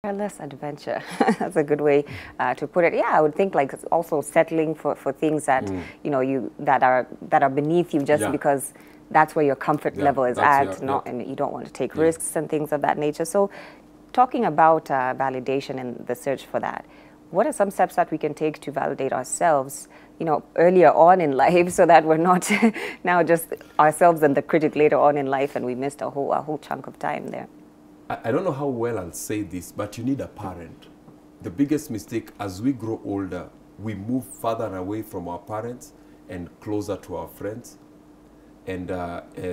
Careless adventure. That's a good way to put it. Yeah, I would think like it's also settling for things that that are beneath you just because that's where your comfort level is at, and you don't want to take risks and things of that nature. So, talking about validation and the search for that, what are some steps that we can take to validate ourselves, earlier on in life, so that we're not now just ourselves and the critic later on in life, and we missed a whole chunk of time there? I don't know how well I'll say this, but you need a parent. The biggest mistake as we grow older, we move further away from our parents and closer to our friends. And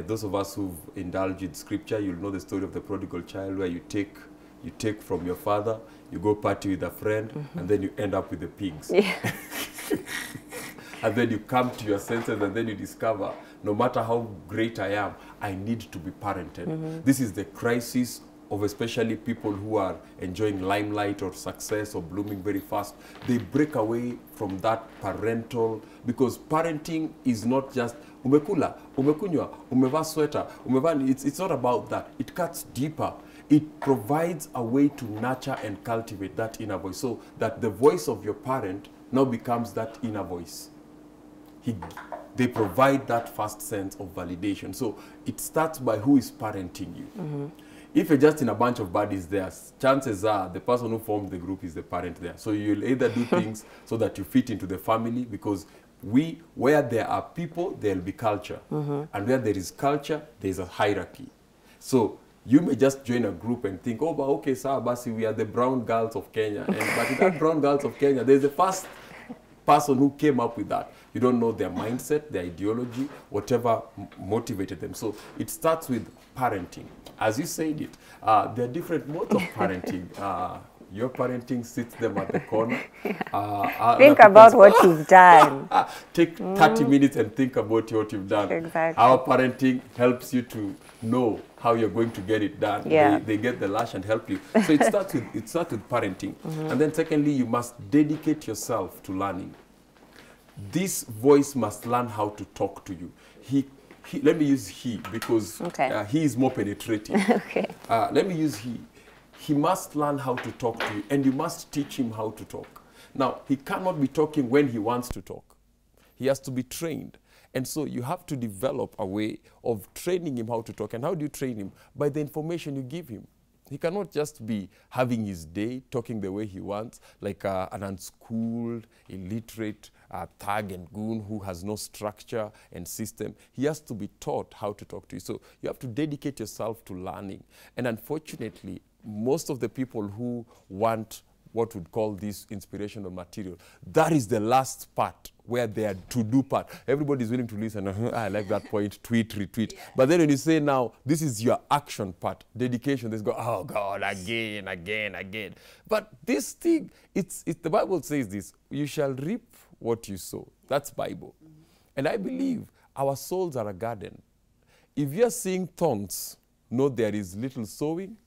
those of us who've indulged in scripture, you'll know the story of the prodigal child, where you take from your father, you go party with a friend, and then you end up with the pigs. Yeah. And then you come to your senses, and then you discover, no matter how great I am, I need to be parented. This is the crisis of especially people who are enjoying limelight or success or blooming very fast. They break away from that parental, because parenting is not just umekula, umekunywa, umeva sweater, umeva. It's not about that. It cuts deeper. It provides a way to nurture and cultivate that inner voice, so that the voice of your parent now becomes that inner voice. They provide that first sense of validation. So it starts by who is parenting you. If you're just in a bunch of buddies there, chances are the person who formed the group is the parent there. So you'll either do things so that you fit into the family, because where there are people, there'll be culture. And where there is culture, there's a hierarchy. So you may just join a group and think, oh, but okay, sir, Basi, we are the brown girls of Kenya. But in that brown girls of Kenya, there's the first person who came up with that. You don't know their mindset, their ideology, whatever motivated them. So it starts with parenting. As you said it, there are different modes of parenting. Your parenting sits them at the corner. Think about what you've done. Take 30 minutes and think about what you've done. Exactly. Our parenting helps you to know how you're going to get it done. Yeah. They get the lash and help you. So it starts with parenting. And then secondly, you must dedicate yourself to learning. This voice must learn how to talk to you. Let me use he, because he is more penetrating. Let me use he. He must learn how to talk to you, and you must teach him how to talk. Now, he cannot be talking when he wants to talk. He has to be trained. And so you have to develop a way of training him how to talk. And how do you train him? By the information you give him. He cannot just be having his day, talking the way he wants, like an unschooled, illiterate thug and goon who has no structure and system. He has to be taught how to talk to you. So you have to dedicate yourself to learning. And unfortunately, most of the people who want what we'd call this inspirational material, that is the last part, where they are to-do part. Everybody's willing to listen. I like that point, tweet, retweet. Yeah. But then when you say now, this is your action part, dedication, they go, oh God, again. But this thing, the Bible says this, you shall reap what you sow. That's Bible. And I believe our souls are a garden. If you're seeing thorns, know there is little sowing,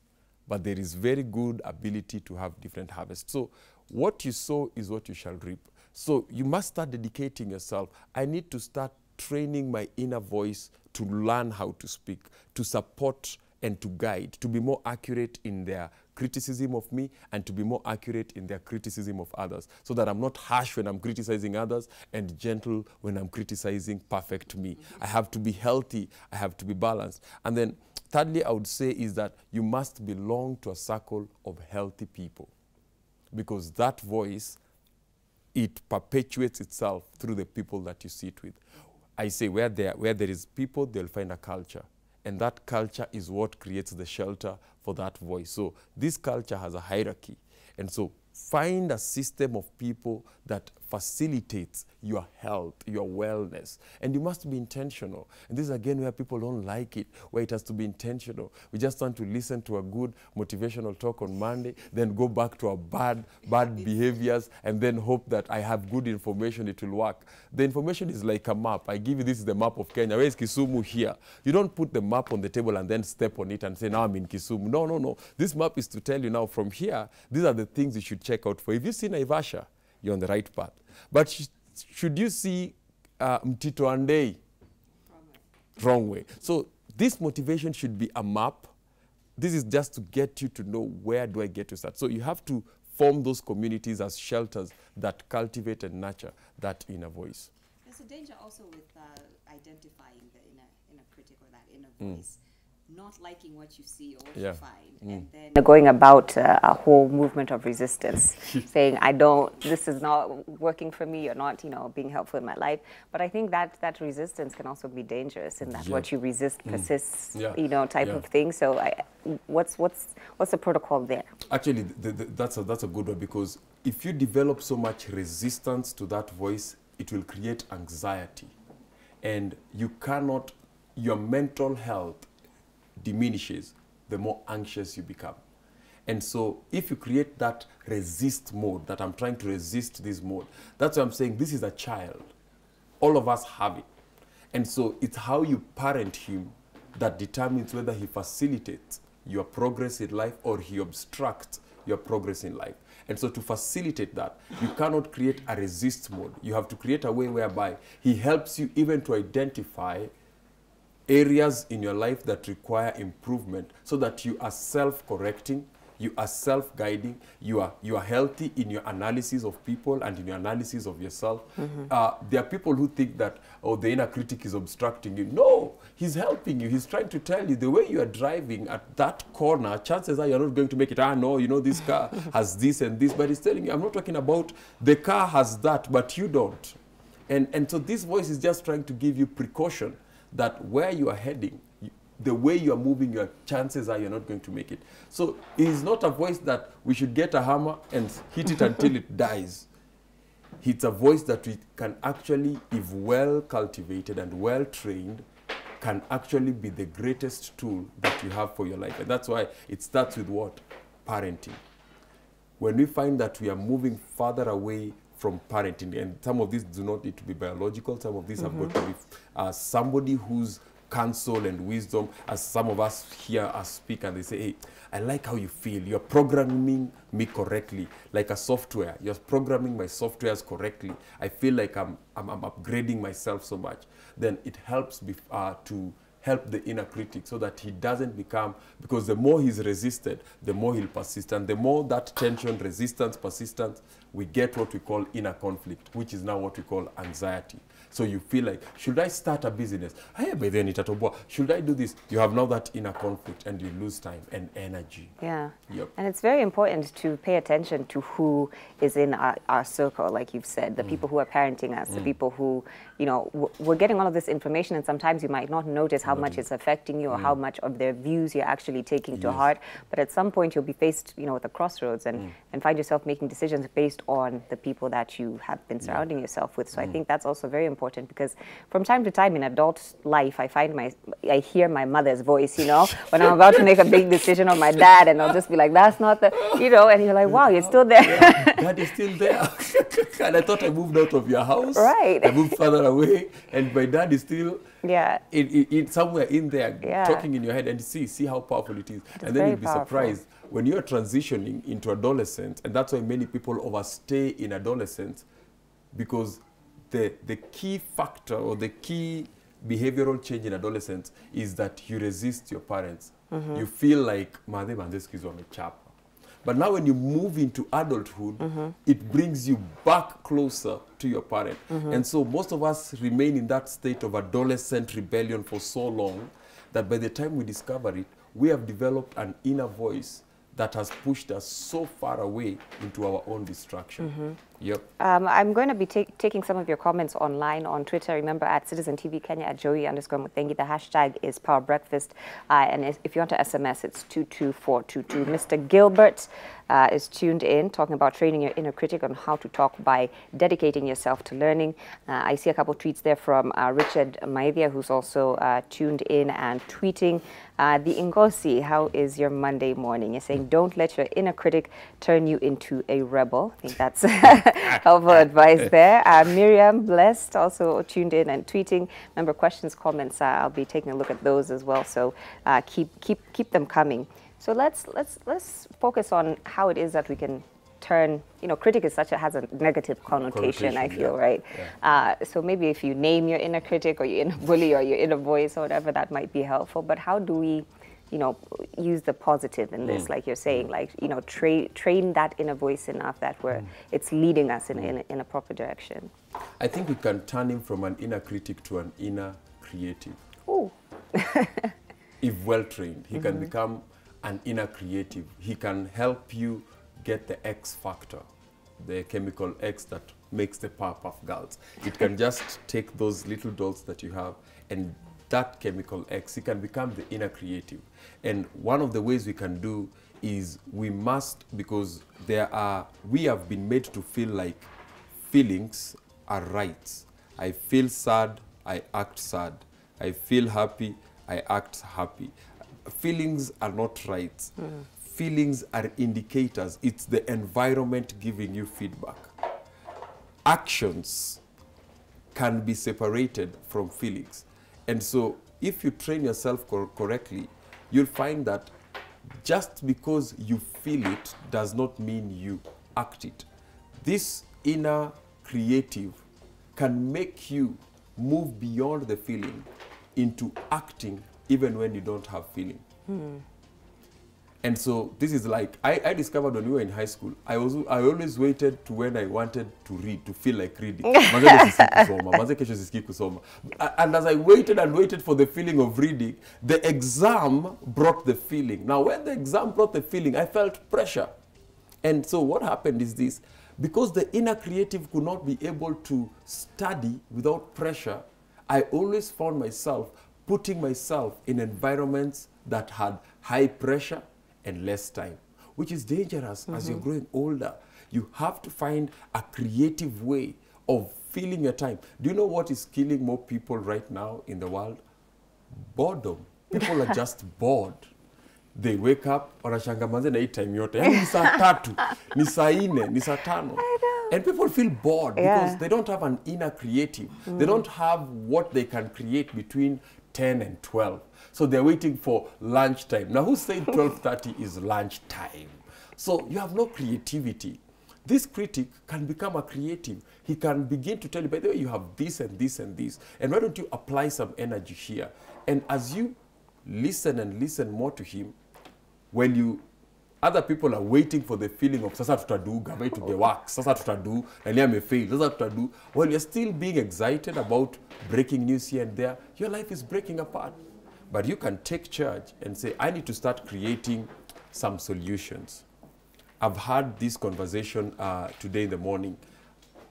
but there is very good ability to have different harvests. So what you sow is what you shall reap. So you must start dedicating yourself. I need to start training my inner voice to learn how to speak, to support and to guide, to be more accurate in their criticism of me and to be more accurate in their criticism of others, so that I'm not harsh when I'm criticizing others and gentle when I'm criticizing perfect me. I have to be healthy. I have to be balanced. And then thirdly, I would say is that you must belong to a circle of healthy people, because that voice, it perpetuates itself through the people that you sit with. I say where there is people, they'll find a culture. And that culture is what creates the shelter for that voice. So this culture has a hierarchy. And so find a system of people that facilitates your health, your wellness. And you must be intentional. And this is again where people don't like it, where it has to be intentional. We just want to listen to a good motivational talk on Monday, then go back to our bad behaviors, and then hope that I have good information, it will work. The information is like a map. I give you, this is the map of Kenya. Where is Kisumu here? You don't put the map on the table and then step on it and say, now I'm in Kisumu. No. This map is to tell you now from here, these are the things you should check out for. If you see Naivasha, you're on the right path. But should you see Mtito Andei? Wrong way. So this motivation should be a map this is just to get you to know where do I get to start. So you have to form those communities as shelters that cultivate and nurture that inner voice. There's a danger also with identifying the inner critic or that inner voice, not liking what you see or what you find, and then going about a whole movement of resistance, saying, this is not working for me, or not, being helpful in my life. But I think that resistance can also be dangerous in that what you resist persists, type of thing. So what's the protocol there? Actually, that's a good one, because if you develop so much resistance to that voice, it will create anxiety, and your mental health diminishes the more anxious you become. And so if you create that resist mode, that I'm trying to resist this mode, that's why I'm saying this is a child. All of us have it. And so it's how you parent him that determines whether he facilitates your progress in life or he obstructs your progress in life. And so to facilitate that, you cannot create a resist mode. You have to create a way whereby he helps you even to identify areas in your life that require improvement, so that you are self-correcting, you are self-guiding, you are healthy in your analysis of people and in your analysis of yourself. There are people who think that, the inner critic is obstructing you. No, he's helping you. He's trying to tell you the way you are driving at that corner, chances are you're not going to make it. No, this car has this and this, but he's telling you, I'm not talking about the car has that, but you don't. And so this voice is just trying to give you precaution that where you are heading, the way you are moving, your chances are you're not going to make it. So it is not a voice that we should get a hammer and hit it until it dies. It's a voice that we can actually, if well cultivated and well trained, can actually be the greatest tool that you have for your life. And that's why it starts with what? Parenting. When we find that we are moving further away from parenting, and some of these do not need to be biological, some of these have got to be somebody whose counsel and wisdom, as some of us here speak, and they say, hey, I like how you feel. You're programming me correctly, like a software. You're programming my softwares correctly. I feel like I'm upgrading myself so much. Then it helps to help the inner critic so that he doesn't become, because the more he's resisted, the more he'll persist. And the more that tension, resistance, persistence, we get what we call inner conflict, which is now what we call anxiety. So you feel like, should I start a business? Should I do this? You have now that inner conflict and you lose time and energy. Yeah. Yep. And it's very important to pay attention to who is in our circle, like you've said, the people who are parenting us, the people who, we're getting all of this information, and sometimes you might not notice how much it's affecting you or how much of their views you're actually taking to heart. But at some point you'll be faced, with a crossroads and find yourself making decisions based on the people that you have been surrounding yourself with. So I think that's also very important, because from time to time in adult life, I hear my mother's voice, when I'm about to make a big decision, or my dad, and I'll just be like, that's not the, and you're like, wow, you're still there. Dad is still there. And I thought I moved out of your house. Right. I moved further away, and my dad is still in somewhere in there, talking in your head, and see how powerful it is. And then you'll be surprised when you're transitioning into adolescence, and that's why many people overstay in adolescence, because the key factor or the key behavioral change in adolescence is that you resist your parents. You feel like, but now when you move into adulthood, it brings you back closer to your parent. And so most of us remain in that state of adolescent rebellion for so long that by the time we discover it, we have developed an inner voice that has pushed us so far away into our own destruction. Yep. I'm going to be taking some of your comments online on Twitter. Remember, at Citizen TV Kenya, at Joey_Muthengi. The hashtag is Power Breakfast. And if you want to SMS, it's 22422. Mr. Gilbert is tuned in, talking about training your inner critic on how to talk by dedicating yourself to learning. I see a couple of tweets there from Richard Maivia, who's also tuned in and tweeting. The Ngosi, how is your Monday morning? You're saying, don't let your inner critic turn you into a rebel. I think that's helpful advice there. Miriam Blessed also tuned in and tweeting. Remember, questions, comments, I'll be taking a look at those as well. So keep them coming. So let's focus on how it is that we can turn, critic is has a negative connotation, I feel, right? Yeah. So maybe if you name your inner critic or your inner bully or your inner voice or whatever, that might be helpful. But how do we you know, use the positive in this, like you're saying, like, you know, train that inner voice enough that it's leading us in a proper direction. I think we can turn him from an inner critic to an inner creative. Oh. If well trained, he can become an inner creative. He can help you get the X factor, the chemical X that makes the Powerpuff Girls. It can just take those little dolls that you have, and that chemical X, he can become the inner creative. And one of the ways we can do is we must, because we have been made to feel like feelings are rights. I feel sad, I act sad. I feel happy, I act happy. Feelings are not rights. Feelings are indicators. It's the environment giving you feedback. Actions can be separated from feelings. And so if you train yourself correctly, you'll find that just because you feel it does not mean you act it. This inner creative can make you move beyond the feeling into acting even when you don't have feeling. And so this is like, I discovered when we were in high school, I always waited to when I wanted to read, to feel like reading. And as I waited and waited for the feeling of reading, the exam brought the feeling. Now when the exam brought the feeling, I felt pressure. And so what happened is this, because the inner creative could not be able to study without pressure, I always found myself putting myself in environments that had high pressure and less time, which is dangerous as you're growing older. You have to find a creative way of filling your time. Do you know what is killing more people right now in the world? Boredom. People are just bored. They wake up, wanashangamanze na hii time yote. Yani ni saa tatu, ni saa ine, ni saa tano. And people feel bored because they don't have an inner creative. They don't have what they can create between 10 and 12. So they're waiting for lunchtime. Now who said 12:30 is lunchtime? So you have no creativity. This critic can become a creative. He can begin to tell you, by the way, you have this and this and this. And why don't you apply some energy here? And as you listen and listen more to him, when other people are waiting for the feeling of sasa tutadu, gavai to work, sasa tutadu, nani amefail, sasa tutadu, while you're still being excited about breaking news here and there, your life is breaking apart. But you can take charge and say, I need to start creating some solutions. I've had this conversation today in the morning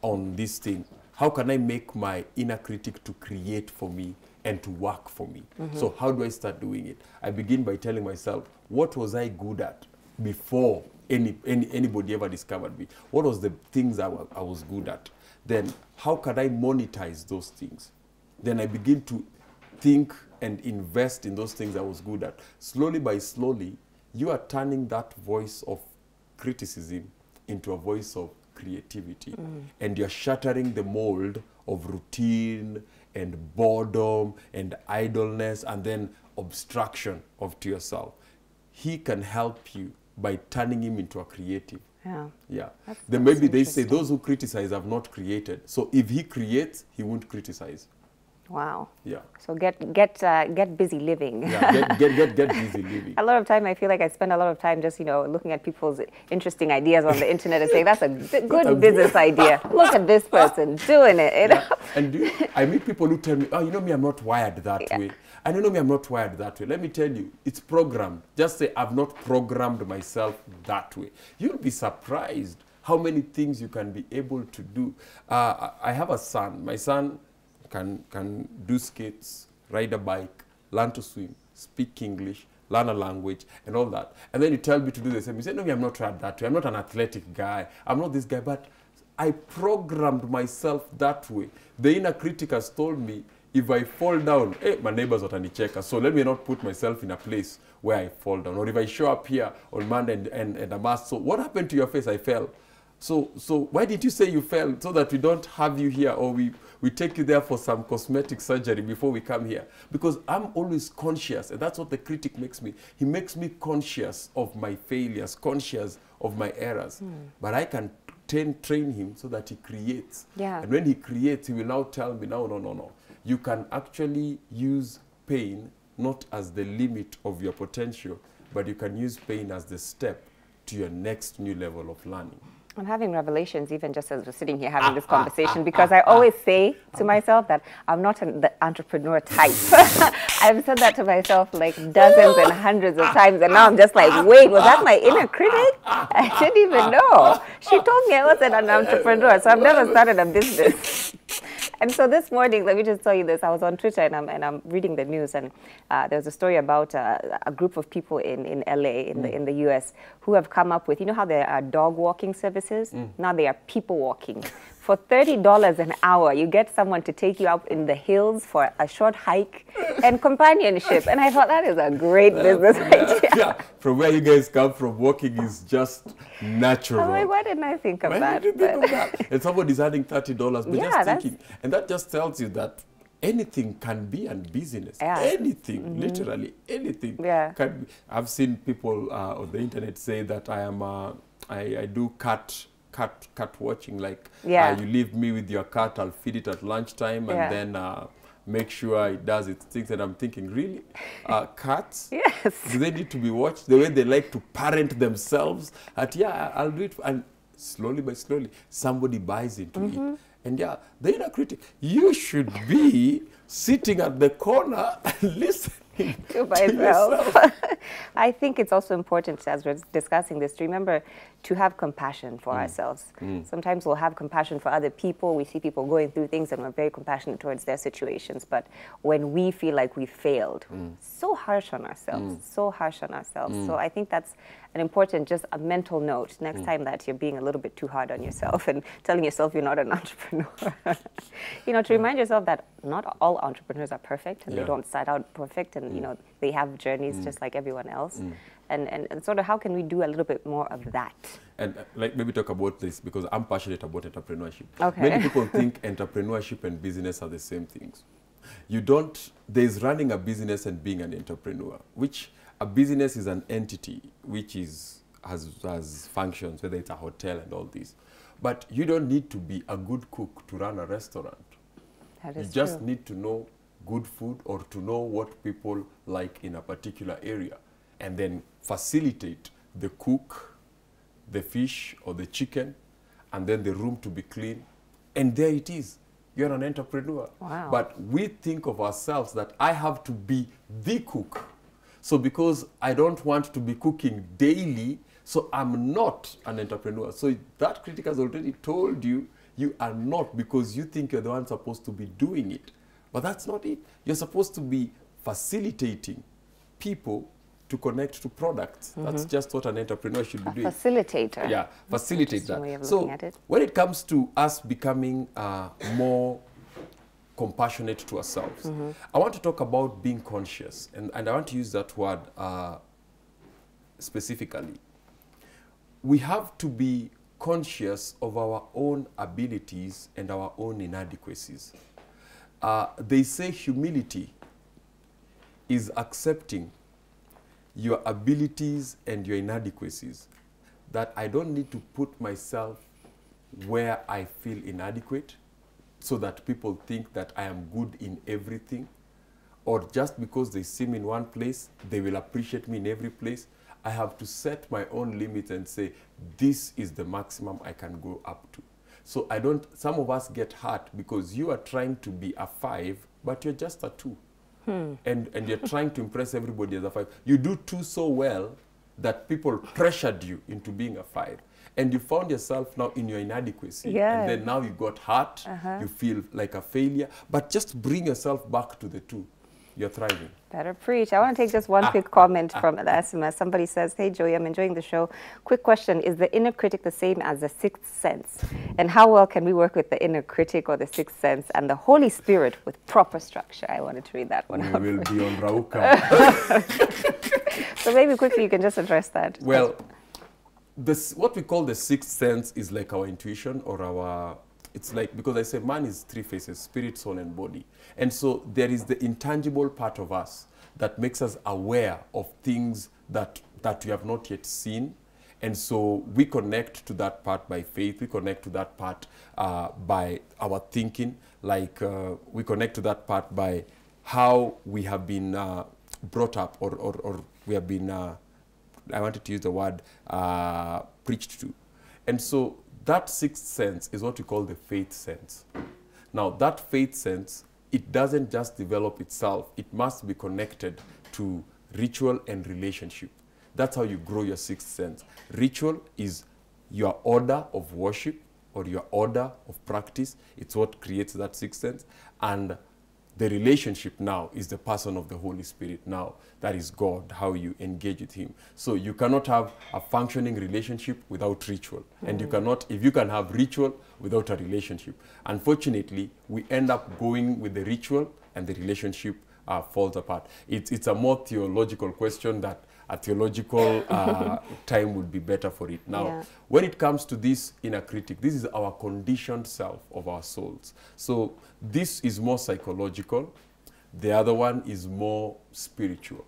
on this thing. How can I make my inner critic to create for me and to work for me? So how do I start doing it? I begin by telling myself, what was I good at before anybody ever discovered me? What was the things I was good at? Then how can I monetize those things? Then I begin to think and invest in those things I was good at. Slowly by slowly, you are turning that voice of criticism into a voice of creativity. And you're shattering the mold of routine and boredom and idleness and then obstruction to yourself. He can help you by turning him into a creative. Yeah. Then maybe they say those who criticize have not created. So if he creates, he won't criticize. Wow. Yeah. So get busy living. Yeah, get busy living. A lot of time, I feel like I spend a lot of time just, you know, looking at people's interesting ideas on the internet and saying, that's a good business idea. Look at this person doing it. You know? And I meet people who tell me, oh, you know me, I'm not wired that way. And you know me, I'm not wired that way. Let me tell you, it's programmed. Just say, I've not programmed myself that way. You'll be surprised how many things you can be able to do. I have a son. My son can do skates, ride a bike, learn to swim, speak English, learn a language, and all that. And then you tell me to do the same. You say, no, I'm not tried that way. I'm not an athletic guy. I'm not this guy. But I programmed myself that way. The inner critic has told me, if I fall down, my neighbors watanicheka. So let me not put myself in a place where I fall down. Or if I show up here on Monday and I'm asked, so what happened to your face? I fell. So why did you say you fell? So that we don't have you here, or we take you there for some cosmetic surgery before we come here. Because I'm always conscious, and that's what the critic makes me. He makes me conscious of my failures, conscious of my errors. But I can train him so that he creates. Yeah. And when he creates, he will now tell me, no. You can actually use pain not as the limit of your potential, but you can use pain as the step to your next new level of learning. I'm having revelations even just as we're sitting here having this conversation, because I always say to myself that I'm not the entrepreneur type. I've said that to myself like dozens and hundreds of times, and now I'm just like, wait, was that my inner critic? I didn't even know. She told me I wasn't an entrepreneur, so I've never started a business. And so this morning, let me just tell you this. I was on Twitter and I'm reading the news, and there's a story about a group of people in LA, in the US, who have come up with, you know how there are dog walking services? Now they are people walking. For $30 an hour, you get someone to take you out in the hills for a short hike and companionship. And I thought that is a great business idea. Yeah, from where you guys come from, walking is just natural. I'm like, why didn't I think of that? Did you think of that? And somebody's adding $30, but yeah, just thinking. And that just tells you that anything can be a business. Yeah. Anything, literally anything. Yeah. Can be. I've seen people on the internet say that I do cat watching, like you leave me with your cat, I'll feed it at lunchtime, and then make sure it does its things. And I'm thinking, really? Cats? Yes. Do they need to be watched the way they like to parent themselves? I'll do it. And slowly by slowly, somebody buys into it. And the inner critic, you should be sitting at the corner and listening to myself. I think it's also important, as we're discussing this, to remember to have compassion for ourselves. Sometimes we'll have compassion for other people. We see people going through things and we're very compassionate towards their situations. But when we feel like we failed, so harsh on ourselves, so harsh on ourselves. So I think that's an important, just a mental note next time that you're being a little bit too hard on yourself and telling yourself you're not an entrepreneur. You know, to remind yourself that not all entrepreneurs are perfect, and they don't start out perfect, and you know, they have journeys just like everyone else. And sort of how can we do a little bit more of that? And like maybe talk about this, because I'm passionate about entrepreneurship. Okay. Many people think entrepreneurship and business are the same things. You don't, there's running a business and being an entrepreneur, which a business is an entity which has functions, whether it's a hotel and all this. But you don't need to be a good cook to run a restaurant. That is you just true. need to know good food, or to know what people like in a particular area, and then facilitate the cook, the fish or the chicken, and then the room to be clean. And there it is. You're an entrepreneur. Wow. But we think of ourselves that I have to be the cook. So because I don't want to be cooking daily, so I'm not an entrepreneur. So that critic has already told you, you are not, because you think you're the one supposed to be doing it. But that's not it. You're supposed to be facilitating people to connect to products. That's just what an entrepreneur should be doing. Facilitator. Yeah, facilitate that. Way of so looking at it. when it comes to us becoming more compassionate to ourselves, I want to talk about being conscious, and I want to use that word specifically. We have to be conscious of our own abilities and our own inadequacies. They say humility is accepting your abilities and your inadequacies, that I don't need to put myself where I feel inadequate so that people think that I am good in everything, or just because they see me in one place, they will appreciate me in every place. I have to set my own limits and say, this is the maximum I can go up to. So I don't, some of us get hurt because you are trying to be a 5, but you're just a 2. And you're trying to impress everybody as a 5. You do 2 so well that people pressured you into being a 5. And you found yourself now in your inadequacy. Yeah. And then now you got hurt, you feel like a failure. But just bring yourself back to the 2. You're thriving. Better preach. I want to take just one quick comment from the SMS. Somebody says, hey, Joey, I'm enjoying the show. Quick question. Is the inner critic the same as the sixth sense? And how well can we work with the inner critic or the sixth sense and the Holy Spirit with proper structure? I wanted to read that one out. We will be on Rauka. So maybe quickly you can just address that. Well, this, what we call the sixth sense is like our intuition, or our, it's like, because I say man is 3 faces, spirit, soul, and body. And so there is the intangible part of us that makes us aware of things that we have not yet seen. And so we connect to that part by faith. We connect to that part by our thinking. Like we connect to that part by how we have been brought up or we have been, I wanted to use the word, preached to. And so that sixth sense is what we call the faith sense. Now, that faith sense, it doesn't just develop itself. It must be connected to ritual and relationship. That's how you grow your sixth sense. Ritual is your order of worship or your order of practice. It's what creates that sixth sense. And the relationship now is the person of the Holy Spirit now. That is God, how you engage with him. So you cannot have a functioning relationship without ritual. And you cannot, if you can have ritual without a relationship. Unfortunately, we end up going with the ritual and the relationship falls apart. It's a more theological question that a theological time would be better for it. Now, when it comes to this inner critic, this is our conditioned self of our souls. So this is more psychological. The other one is more spiritual.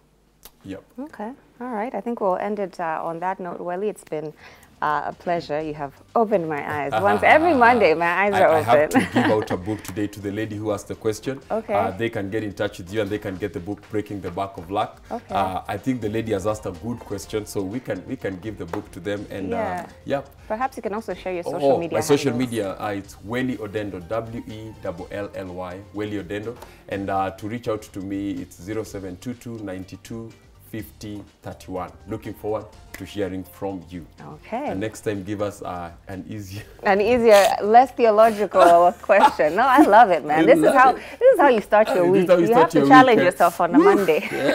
Yep. Okay. All right. I think we'll end it on that note. Welly, it's been a pleasure. You have opened my eyes. Once every Monday, my eyes are open. I have to give out a book today to the lady who asked the question. Okay. They can get in touch with you and they can get the book, Breaking the Back of Luck. Okay. I think the lady has asked a good question, so we can give the book to them. And yeah. Perhaps you can also share your social media. My social media, it's Welly Odendo, W-E-L-L-Y, Welly Odendo. And to reach out to me, it's 0722 92 50 31. Looking forward to hearing from you. Okay. And next time, give us an easier, less theological question. No, I love it, man. This is how you start your week. You have to challenge yourself on a Monday.